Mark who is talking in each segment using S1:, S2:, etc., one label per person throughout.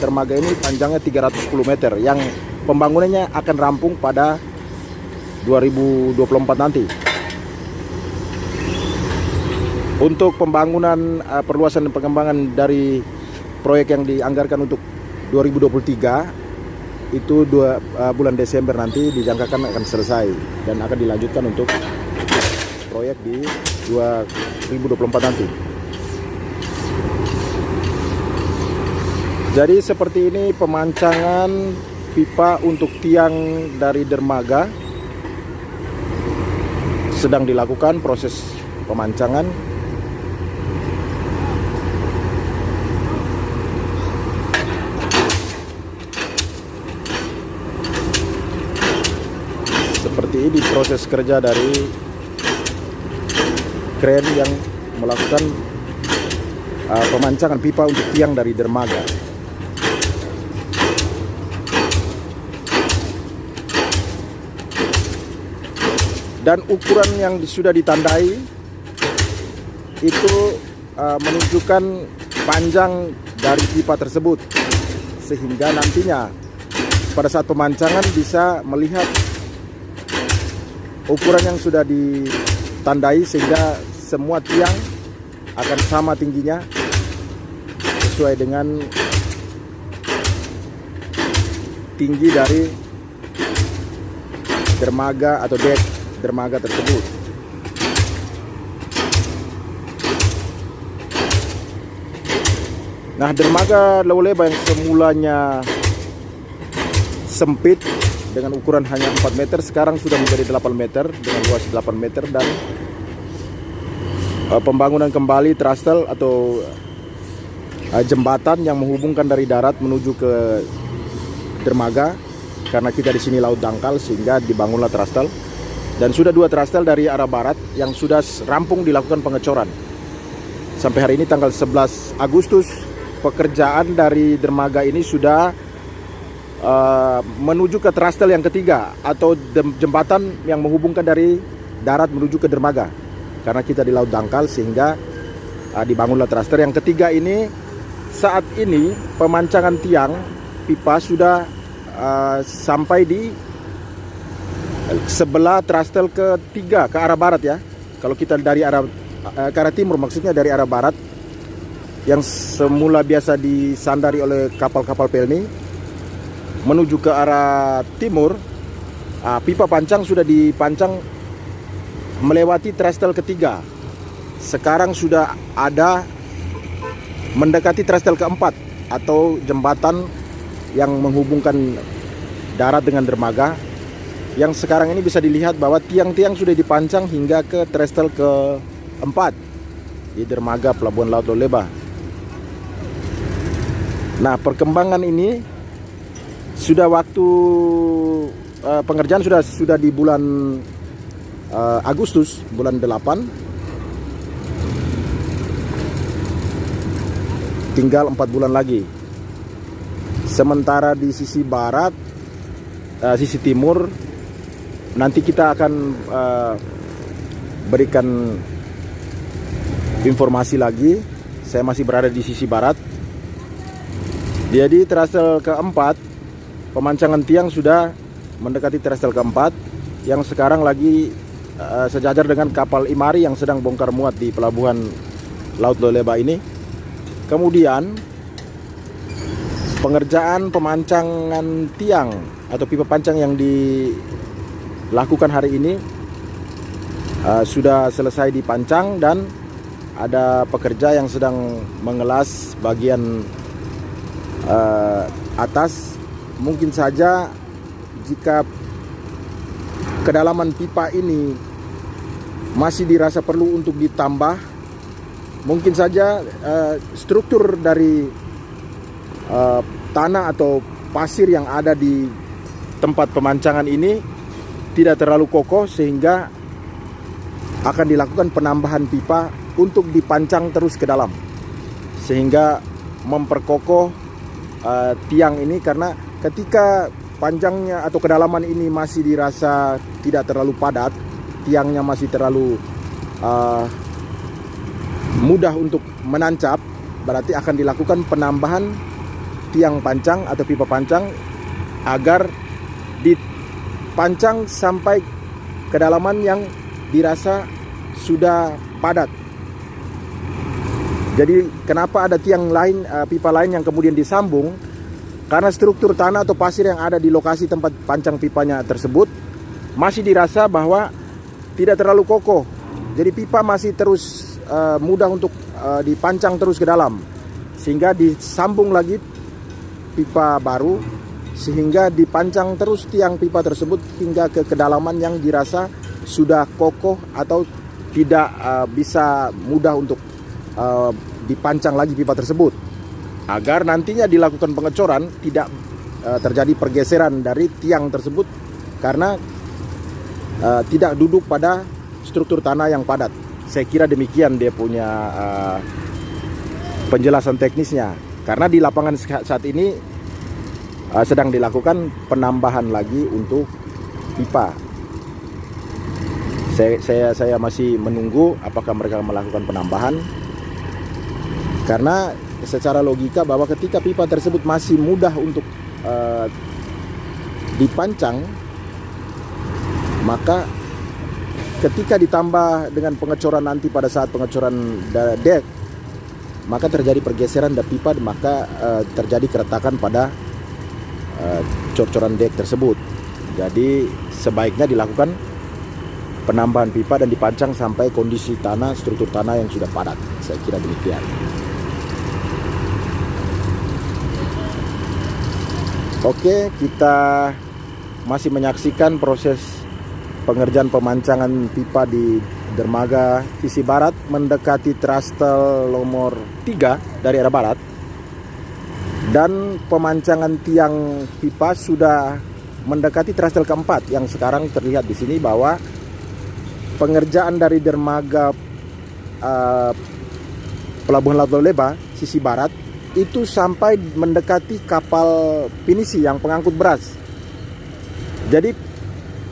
S1: dermaga ini panjangnya 310 meter yang pembangunannya akan rampung pada 2024 nanti. Untuk pembangunan perluasan dan pengembangan dari proyek yang dianggarkan untuk 2023 itu bulan Desember nanti dijangkakan akan selesai dan akan dilanjutkan untuk proyek di 2024 nanti. Jadi seperti ini pemancangan pipa untuk tiang dari dermaga sedang dilakukan proses pemancangan. Seperti ini proses kerja dari kren yang melakukan pemancangan pipa untuk tiang dari dermaga. Dan ukuran yang sudah ditandai itu menunjukkan panjang dari pipa tersebut, sehingga nantinya pada saat pemancangan bisa melihat ukuran yang sudah ditandai, sehingga semua tiang akan sama tingginya sesuai dengan tinggi dari dermaga atau dek dermaga tersebut. Nah, dermaga Laut Leba yang semulanya sempit dengan ukuran hanya 4 meter sekarang sudah menjadi 8 meter dengan luas 8 meter, dan pembangunan kembali trastel atau jembatan yang menghubungkan dari darat menuju ke dermaga, karena kita di sini laut dangkal sehingga dibangunlah trastel. Dan sudah 2 trastel dari arah barat yang sudah rampung dilakukan pengecoran. Sampai hari ini tanggal 11 Agustus pekerjaan dari dermaga ini sudah menuju ke trastel yang ketiga atau jembatan yang menghubungkan dari darat menuju ke dermaga. Karena kita di laut dangkal sehingga dibangunlah trastel yang ketiga ini. Saat ini pemancangan tiang pipa sudah sampai di sebelah trastel ketiga ke arah barat ya. Kalau kita dari ke arah timur, maksudnya dari arah barat yang semula biasa disandari oleh kapal-kapal pelni menuju ke arah timur, pipa pancang sudah dipancang melewati trastel ketiga. Sekarang sudah ada mendekati trastel keempat atau jembatan yang menghubungkan darat dengan dermaga, yang sekarang ini bisa dilihat bahwa tiang-tiang sudah dipancang hingga ke trastel keempat di dermaga Pelabuhan Laut Leba. Nah, perkembangan ini sudah waktu pengerjaan sudah di bulan Agustus, bulan 8. Tinggal 4 bulan lagi. Sementara di sisi barat, sisi timur, nanti kita akan berikan informasi lagi. Saya masih berada di sisi barat. Jadi trastel keempat, pemancangan tiang sudah mendekati trastel keempat, yang sekarang lagi sejajar dengan kapal Imari yang sedang bongkar muat di Pelabuhan Laut Leba ini. Kemudian pengerjaan pemancangan tiang atau pipa pancang yang dilakukan hari ini sudah selesai dipancang, dan ada pekerja yang sedang mengelas bagian atas. Mungkin saja jika kedalaman pipa ini masih dirasa perlu untuk ditambah, mungkin saja struktur dari tanah atau pasir yang ada di tempat pemancangan ini tidak terlalu kokoh, sehingga akan dilakukan penambahan pipa untuk dipancang terus ke dalam, sehingga memperkokoh tiang ini. Karena ketika panjangnya atau kedalaman ini masih dirasa tidak terlalu padat, tiangnya masih terlalu mudah untuk menancap, berarti akan dilakukan penambahan tiang pancang atau pipa pancang agar dipancang sampai kedalaman yang dirasa sudah padat. Jadi kenapa ada tiang lain, pipa lain yang kemudian disambung? Karena struktur tanah atau pasir yang ada di lokasi tempat pancang pipanya tersebut masih dirasa bahwa tidak terlalu kokoh. Jadi pipa masih terus mudah untuk dipancang terus ke dalam, sehingga disambung lagi pipa baru, sehingga dipancang terus tiang pipa tersebut hingga ke kedalaman yang dirasa sudah kokoh atau tidak bisa mudah untuk dipancang lagi pipa tersebut, agar nantinya dilakukan pengecoran tidak terjadi pergeseran dari tiang tersebut karena tidak duduk pada struktur tanah yang padat. Saya kira demikian dia punya penjelasan teknisnya, karena di lapangan saat ini sedang dilakukan penambahan lagi untuk pipa. Saya masih menunggu apakah mereka melakukan penambahan, karena secara logika bahwa ketika pipa tersebut masih mudah untuk dipancang, maka ketika ditambah dengan pengecoran nanti pada saat pengecoran dek, maka terjadi pergeseran dari pipa, maka terjadi keretakan pada cor-coran dek tersebut. Jadi sebaiknya dilakukan penambahan pipa dan dipancang sampai kondisi tanah, struktur tanah yang sudah padat. Saya kira demikian. Oke, kita masih menyaksikan proses pengerjaan pemancangan pipa di dermaga sisi barat mendekati trastel nomor 3 dari arah barat, dan pemancangan tiang pipa sudah mendekati trastel keempat yang sekarang terlihat di sini bahwa pengerjaan dari dermaga Pelabuhan Laut Leba sisi barat itu sampai mendekati kapal pinisi yang pengangkut beras. Jadi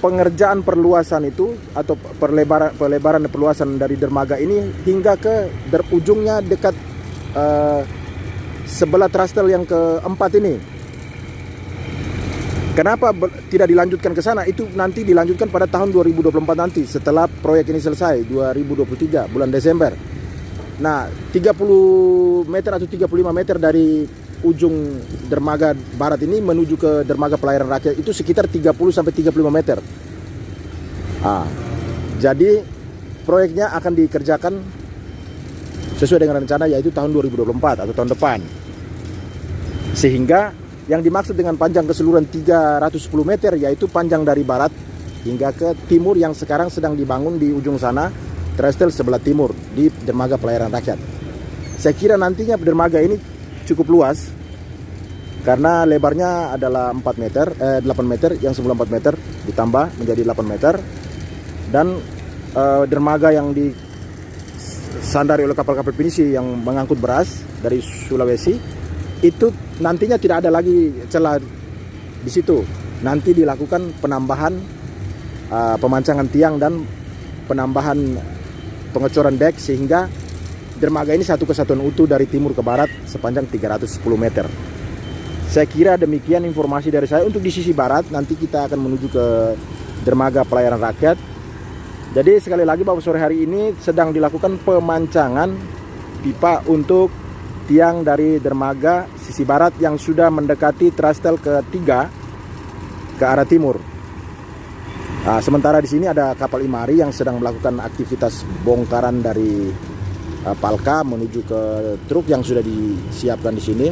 S1: pengerjaan perluasan itu atau pelebaran dan perluasan dari dermaga ini hingga ke ujungnya dekat sebelah trastel yang keempat ini. Kenapa tidak dilanjutkan ke sana? Itu nanti dilanjutkan pada tahun 2024 nanti, setelah proyek ini selesai 2023 bulan Desember. Nah, 30 meter atau 35 meter dari ujung dermaga barat ini menuju ke dermaga pelayaran rakyat itu sekitar 30 sampai 35 meter. Jadi proyeknya akan dikerjakan sesuai dengan rencana, yaitu tahun 2024 atau tahun depan. Sehingga yang dimaksud dengan panjang keseluruhan 310 meter yaitu panjang dari barat hingga ke timur yang sekarang sedang dibangun di ujung sana, trastel sebelah timur di dermaga pelayaran rakyat. Saya kira nantinya dermaga ini cukup luas karena lebarnya adalah 8 meter yang semula 4 meter ditambah menjadi 8 meter, dan dermaga yang disandari oleh kapal-kapal pinisi yang mengangkut beras dari Sulawesi itu nantinya tidak ada lagi celah di situ. Nanti dilakukan penambahan pemancangan tiang dan penambahan pengecoran dek sehingga dermaga ini satu kesatuan utuh dari timur ke barat sepanjang 310 meter. Saya kira demikian informasi dari saya untuk di sisi barat. Nanti kita akan menuju ke dermaga pelayaran rakyat. Jadi sekali lagi bahwa sore hari ini sedang dilakukan pemancangan pipa untuk tiang dari dermaga sisi barat yang sudah mendekati trastel ketiga ke arah timur. Sementara di sini ada kapal Imari yang sedang melakukan aktivitas bongkaran dari palka menuju ke truk yang sudah disiapkan di sini.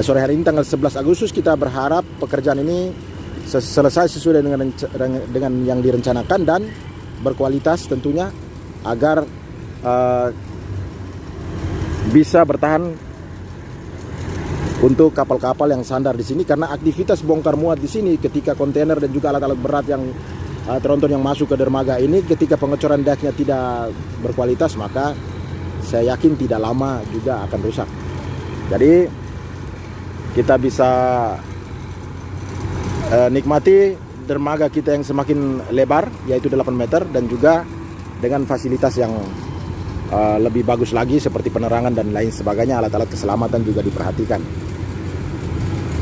S1: Sore hari ini tanggal 11 Agustus kita berharap pekerjaan ini selesai sesuai dengan yang direncanakan dan berkualitas tentunya, agar bisa bertahan untuk kapal-kapal yang sandar di sini, karena aktivitas bongkar muat di sini ketika kontainer dan juga alat-alat berat yang tronton yang masuk ke dermaga ini, ketika pengecoran deknya tidak berkualitas, maka saya yakin tidak lama juga akan rusak. Jadi kita bisa nikmati dermaga kita yang semakin lebar yaitu 8 meter dan juga dengan fasilitas yang lebih bagus lagi seperti penerangan dan lain sebagainya, alat-alat keselamatan juga diperhatikan.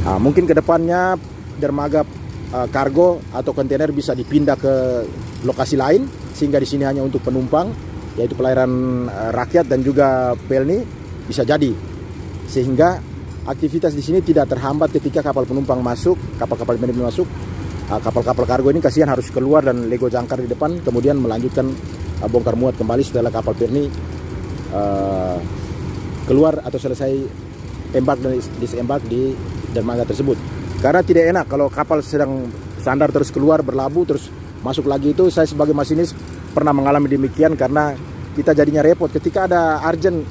S1: Mungkin kedepannya dermaga kargo atau kontainer bisa dipindah ke lokasi lain sehingga di sini hanya untuk penumpang, yaitu pelayaran rakyat dan juga PLNI bisa jadi, sehingga aktivitas di sini tidak terhambat ketika kapal penumpang masuk, kapal-kapal ini masuk. Kapal-kapal kargo ini kasihan harus keluar dan lego jangkar di depan, kemudian melanjutkan bongkar muat kembali setelah kapal PLNI keluar atau selesai embark dan disembark di dermaga tersebut. Karena tidak enak kalau kapal sedang sandar terus keluar berlabuh terus masuk lagi. Itu saya sebagai masinis pernah mengalami demikian, karena kita jadinya repot ketika ada urgent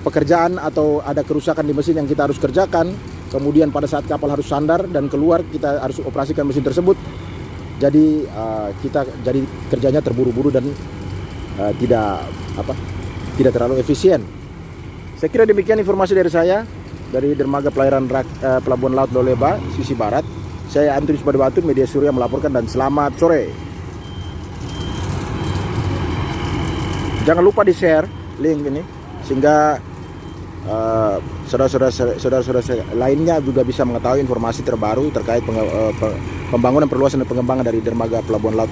S1: pekerjaan atau ada kerusakan di mesin yang kita harus kerjakan. Kemudian pada saat kapal harus sandar dan keluar, kita harus operasikan mesin tersebut. Jadi kita jadi kerjanya terburu-buru dan tidak terlalu efisien. Saya kira demikian informasi dari saya dari dermaga Pelabuhan Laut Loleba sisi barat. Saya Antonius Badabatu, Media Surya melaporkan, dan selamat sore. Jangan lupa di-share link ini sehingga saudara-saudara lainnya juga bisa mengetahui informasi terbaru terkait pembangunan, perluasan dan pengembangan dari dermaga Pelabuhan Laut